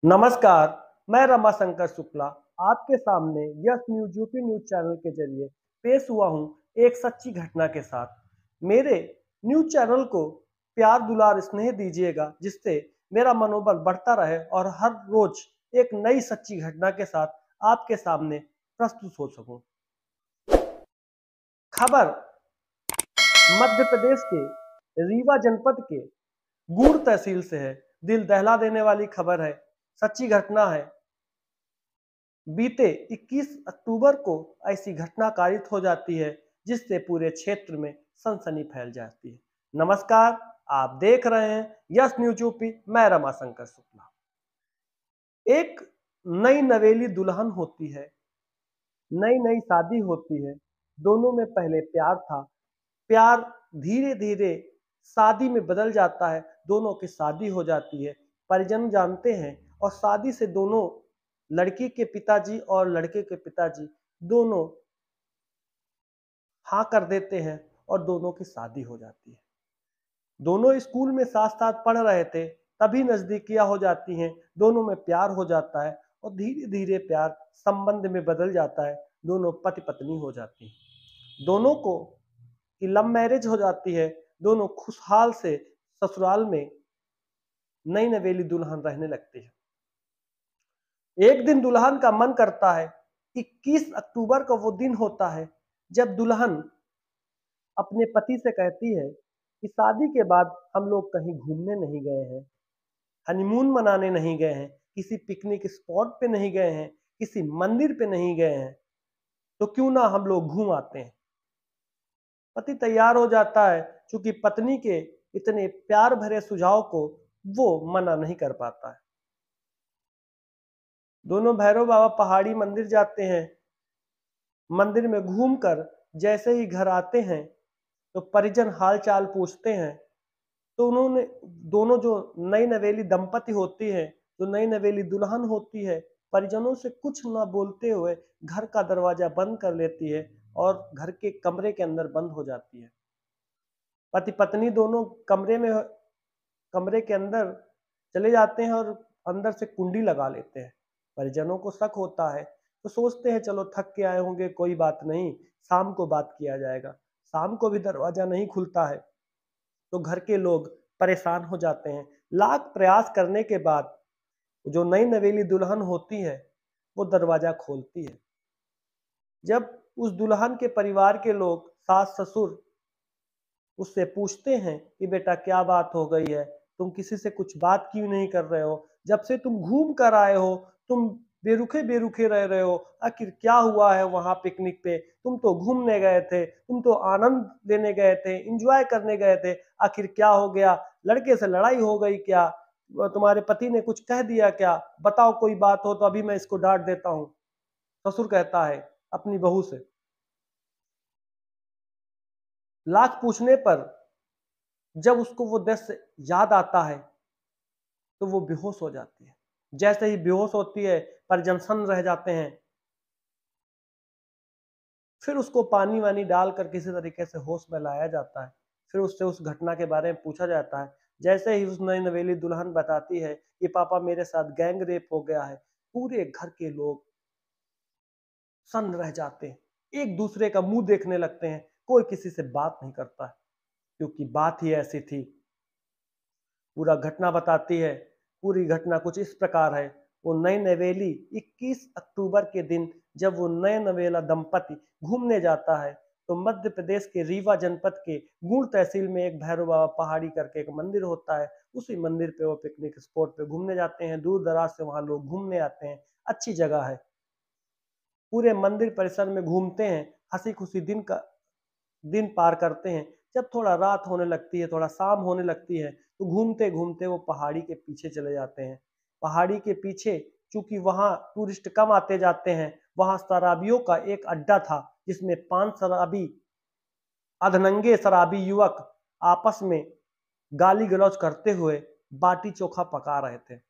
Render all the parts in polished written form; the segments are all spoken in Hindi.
नमस्कार, मैं रमाशंकर शुक्ला आपके सामने yes news UP news channel के जरिए पेश हुआ हूं एक सच्ची घटना के साथ। मेरे न्यूज चैनल को प्यार दुलार स्नेह दीजिएगा, जिससे मेरा मनोबल बढ़ता रहे और हर रोज एक नई सच्ची घटना के साथ आपके सामने प्रस्तुत हो सकूं। खबर मध्य प्रदेश के रीवा जनपद के गूड़ तहसील से है। दिल दहला देने वाली खबर है, सच्ची घटना है। बीते 21 अक्टूबर को ऐसी घटना कारित हो जाती है, जिससे पूरे क्षेत्र में सनसनी फैल जाती है। नमस्कार, आप देख रहे हैं यस न्यूज यूपी, मैं रमाशंकर शुक्ला। एक नई नवेली दुल्हन होती है, नई नई शादी होती है। दोनों में पहले प्यार था, प्यार धीरे धीरे शादी में बदल जाता है। दोनों की शादी हो जाती है, परिजन जानते हैं और शादी से दोनों लड़की के पिताजी और लड़के के पिताजी दोनों हाँ कर देते हैं और दोनों की शादी हो जाती है। दोनों स्कूल में साथ साथ पढ़ रहे थे, तभी नजदीकियां हो जाती हैं, दोनों में प्यार हो जाता है और धीरे धीरे प्यार संबंध में बदल जाता है। दोनों पति पत्नी हो जाती हैं। दोनों को की लव मैरिज हो जाती है। दोनों खुशहाल से ससुराल में नई नवेली दुल्हन रहने लगती है। एक दिन दुल्हन का मन करता है, 21 अक्टूबर का वो दिन होता है जब दुल्हन अपने पति से कहती है कि शादी के बाद हम लोग कहीं घूमने नहीं गए हैं, हनीमून मनाने नहीं गए हैं, किसी पिकनिक स्पॉट पे नहीं गए हैं, किसी मंदिर पे नहीं गए हैं, तो क्यों ना हम लोग घूम आते हैं। पति तैयार हो जाता है, क्योंकि पत्नी के इतने प्यार भरे सुझाव को वो मना नहीं कर पाता है। दोनों भैरव बाबा पहाड़ी मंदिर जाते हैं। मंदिर में घूमकर जैसे ही घर आते हैं, तो परिजन हाल चाल पूछते हैं। तो उन्होंने दोनों जो नई नवेली दंपति होती है, जो नई नवेली दुल्हन होती है, परिजनों से कुछ न बोलते हुए घर का दरवाजा बंद कर लेती है और घर के कमरे के अंदर बंद हो जाती है। पति पत्नी दोनों कमरे के अंदर चले जाते हैं और अंदर से कुंडी लगा लेते हैं। परिजनों को शक होता है, तो सोचते हैं चलो थक के आए होंगे, कोई बात नहीं, शाम को बात किया जाएगा। शाम को भी दरवाजा नहीं खुलता है, तो घर के लोग परेशान हो जाते हैं। लाख प्रयास करने के बाद जो नई नवेली दुल्हन होती है, वो दरवाजा खोलती है। जब उस दुल्हन के परिवार के लोग, सास ससुर, उससे पूछते हैं कि बेटा क्या बात हो गई है, तुम किसी से कुछ बात क्यों नहीं कर रहे हो, जब से तुम घूम कर आए हो तुम बेरुखे बेरुखे रह रहे हो, आखिर क्या हुआ है वहां पिकनिक पे, तुम तो घूमने गए थे, तुम तो आनंद लेने गए थे, एंजॉय करने गए थे, आखिर क्या हो गया, लड़के से लड़ाई हो गई क्या, तुम्हारे पति ने कुछ कह दिया क्या, बताओ कोई बात हो तो अभी मैं इसको डांट देता हूँ। ससुर कहता है अपनी बहू से। लाख पूछने पर जब उसको वो दृश्य याद आता है, तो वो बेहोश हो जाती है। जैसे ही बेहोश होती है, परिजन सन्न रह जाते हैं। फिर उसको पानी वानी डालकर किसी तरीके से होश में लाया जाता है। फिर उससे उस घटना के बारे में पूछा जाता है। जैसे ही उस नई नवेली दुल्हन बताती है कि पापा मेरे साथ गैंग रेप हो गया है, पूरे घर के लोग सन्न रह जाते हैं, एक दूसरे का मुंह देखने लगते हैं, कोई किसी से बात नहीं करता है, क्योंकि बात ही ऐसी थी। पूरा घटना बताती है। पूरी घटना कुछ इस प्रकार है। वो नई नवेली 21 अक्टूबर के दिन जब वो नए नवेला दंपति घूमने जाता है, तो मध्य प्रदेश के रीवा जनपद के गूड़ तहसील में एक भैरव बाबा पहाड़ी करके एक मंदिर होता है। उसी मंदिर पे वो पिकनिक स्पॉट पे घूमने जाते हैं। दूर दराज से वहां लोग घूमने आते हैं, अच्छी जगह है। पूरे मंदिर परिसर में घूमते हैं, हंसी खुशी दिन पार करते हैं। जब थोड़ा रात होने लगती है, थोड़ा शाम होने लगती है, तो घूमते घूमते वो पहाड़ी के पीछे चले जाते हैं। पहाड़ी के पीछे चूंकि वहां टूरिस्ट कम आते जाते हैं, वहां शराबियों का एक अड्डा था, जिसमें 5 अधनंगे शराबी युवक आपस में गाली गलौज करते हुए बाटी चोखा पका रहे थे।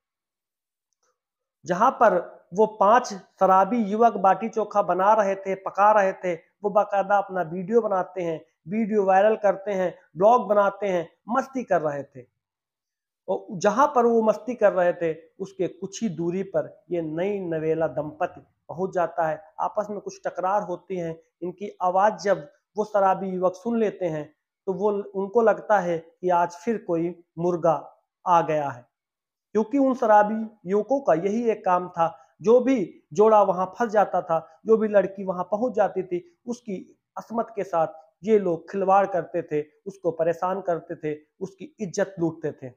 जहां पर वो 5 शराबी युवक बाटी चोखा बना रहे थे, पका रहे थे, वो बाकायदा अपना वीडियो बनाते हैं, वीडियो वायरल करते हैं, ब्लॉग बनाते हैं, मस्ती कर रहे थे। और जहां पर वो मस्ती कर रहे थे उसके कुछ ही दूरी पर ये नई नवेला दंपति पहुंच जाता है। आपस में कुछ टकरार होती है। इनकी आवाज जब वो शराबी युवक सुन लेते हैं तो वो उनको लगता है कि आज फिर कोई मुर्गा आ गया है, क्योंकि उन शराबी युवकों का यही एक काम था। जो भी जोड़ा वहां फंस जाता था, जो भी लड़की वहां पहुंच जाती थी, उसकी असमत के साथ ये लोग खिलवाड़ करते थे, उसको परेशान करते थे, उसकी इज्जत लूटते थे।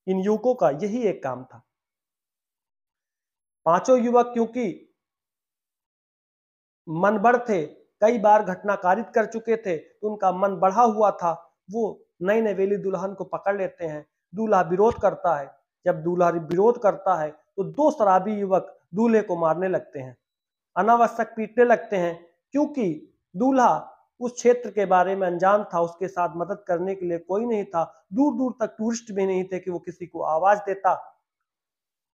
इन युवकों का यही एक काम था। पांचों युवक क्योंकि मनबड़ थे, कई बार घटना कारित कर चुके थे, तो उनका मन बढ़ा हुआ था। वो नई नवेली दुल्हन को पकड़ लेते हैं। दूल्हा विरोध करता है। जब दूल्हा विरोध करता है तो दो शराबी युवक दूल्हे को मारने लगते हैं, अनावश्यक पीटने लगते हैं, क्योंकि दूल्हा उस क्षेत्र के बारे में अनजान था। उसके साथ मदद करने के लिए कोई नहीं था। दूर दूर तक टूरिस्ट भी नहीं थे कि वो किसी को आवाज देता।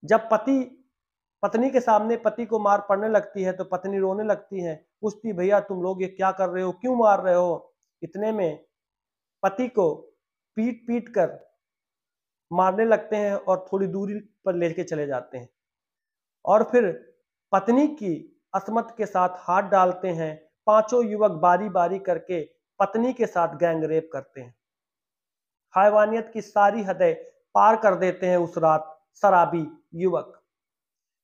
जब पति पत्नी के सामने पति को मार पड़ने लगती है तो पत्नी रोने लगती है, पूछती भैया तुम लोग ये क्या कर रहे हो, क्यों मार रहे हो। इतने में पति को पीट पीट कर मारने लगते हैं और थोड़ी दूरी पर लेके चले जाते हैं, और फिर पत्नी की असमत के साथ हाथ डालते हैं। पांचों युवक बारी बारी करके पत्नी के साथ गैंग रेप करते हैं। हैवानियत की सारी हदें पार कर देते हैं उस रात शराबी युवक।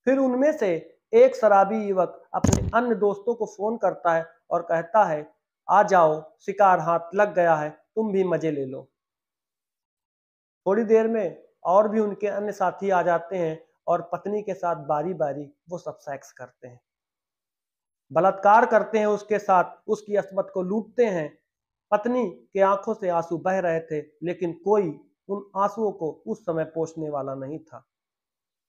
फिर उनमें से एक शराबी युवक अपने अन्य दोस्तों को फोन करता है और कहता है, आ जाओ, शिकार हाथ लग गया है, तुम भी मजे ले लो। थोड़ी देर में और भी उनके अन्य साथी आ जाते हैं और पत्नी के साथ बारी बारी वो सब सेक्स करते हैं, बलात्कार करते हैं उसके साथ, उसकी असमत को लूटते हैं। पत्नी के आंखों से आंसू बह रहे थे, लेकिन कोई उन आंसुओं को उस समय पोंछने वाला नहीं था।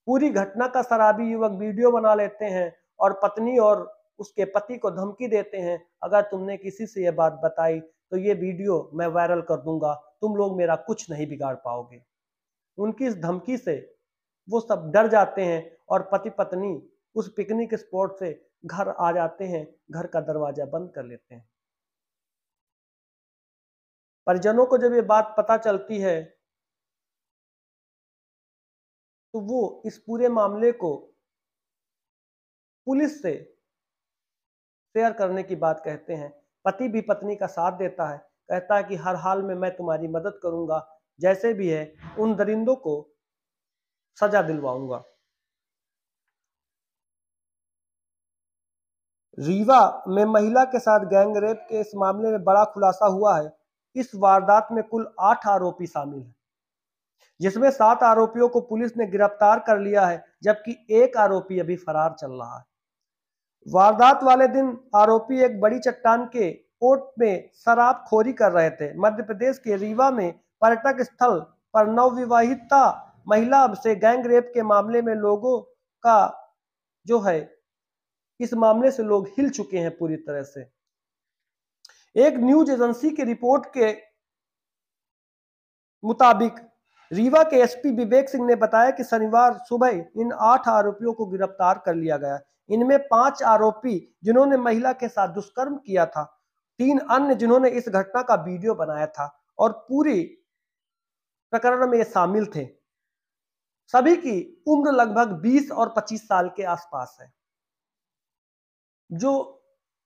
पूरी घटना का शराबी युवक वीडियो बना लेते हैं और पत्नी और उसके पति को धमकी देते हैं, अगर तुमने किसी से यह बात बताई तो ये वीडियो मैं वायरल कर दूंगा, तुम लोग मेरा कुछ नहीं बिगाड़ पाओगे। उनकी इस धमकी से वो सब डर जाते हैं और पति पत्नी उस पिकनिक स्पॉट से घर आ जाते हैं, घर का दरवाजा बंद कर लेते हैं। परिजनों को जब ये बात पता चलती है तो वो इस पूरे मामले को पुलिस से शेयर करने की बात कहते हैं। पति भी पत्नी का साथ देता है, कहता है कि हर हाल में मैं तुम्हारी मदद करूंगा, जैसे भी है उन दरिंदों को सजा दिलवाऊंगा। रीवा में महिला के साथ गैंग रेप के इस मामले में बड़ा खुलासा हुआ है। इस वारदात में कुल 8 आरोपी शामिल हैं, जिसमें 7 आरोपियों को पुलिस ने गिरफ्तार कर लिया है, जबकि एक आरोपी अभी फरार चल रहा है। वारदात वाले दिन आरोपी एक बड़ी चट्टान के ओट में शराबखोरी कर रहे थे। मध्य प्रदेश के रीवा में पर्यटक स्थल पर नवविवाहिता महिला से गैंग रेप के मामले में लोगों का जो है, इस मामले से लोग हिल चुके हैं पूरी तरह से। एक न्यूज एजेंसी की रिपोर्ट के मुताबिक रीवा के एसपी विवेक सिंह ने बताया कि शनिवार सुबह इन 8 आरोपियों को गिरफ्तार कर लिया गया। इनमें 5 आरोपी जिन्होंने महिला के साथ दुष्कर्म किया था, 3 अन्य जिन्होंने इस घटना का वीडियो बनाया था और पूरी प्रकरण में ये शामिल थे। सभी की उम्र लगभग 20 और 25 साल के आसपास है। जो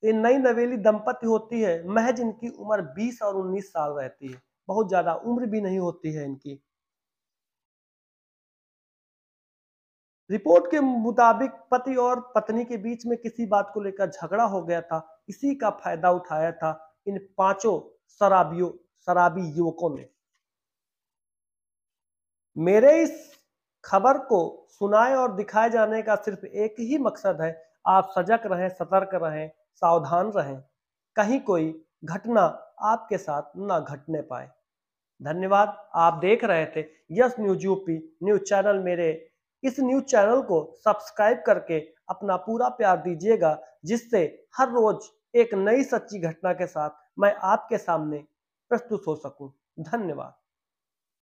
ये नई नवेली दंपति होती है, महज इनकी उम्र 20 और 19 साल रहती है, बहुत ज्यादा उम्र भी नहीं होती है इनकी। रिपोर्ट के मुताबिक पति और पत्नी के बीच में किसी बात को लेकर झगड़ा हो गया था। इसी का फायदा उठाया था इन पांचों शराबी युवकों ने। मेरे इस खबर को सुनाए और दिखाए जाने का सिर्फ एक ही मकसद है, आप सजग रहें, सतर्क रहें, सावधान रहें, कहीं कोई घटना आपके साथ ना घटने पाए। धन्यवाद। आप देख रहे थे yes news UP news channel. मेरे इस न्यूज चैनल को सब्सक्राइब करके अपना पूरा प्यार दीजिएगा, जिससे हर रोज एक नई सच्ची घटना के साथ मैं आपके सामने प्रस्तुत हो सकूं। धन्यवाद।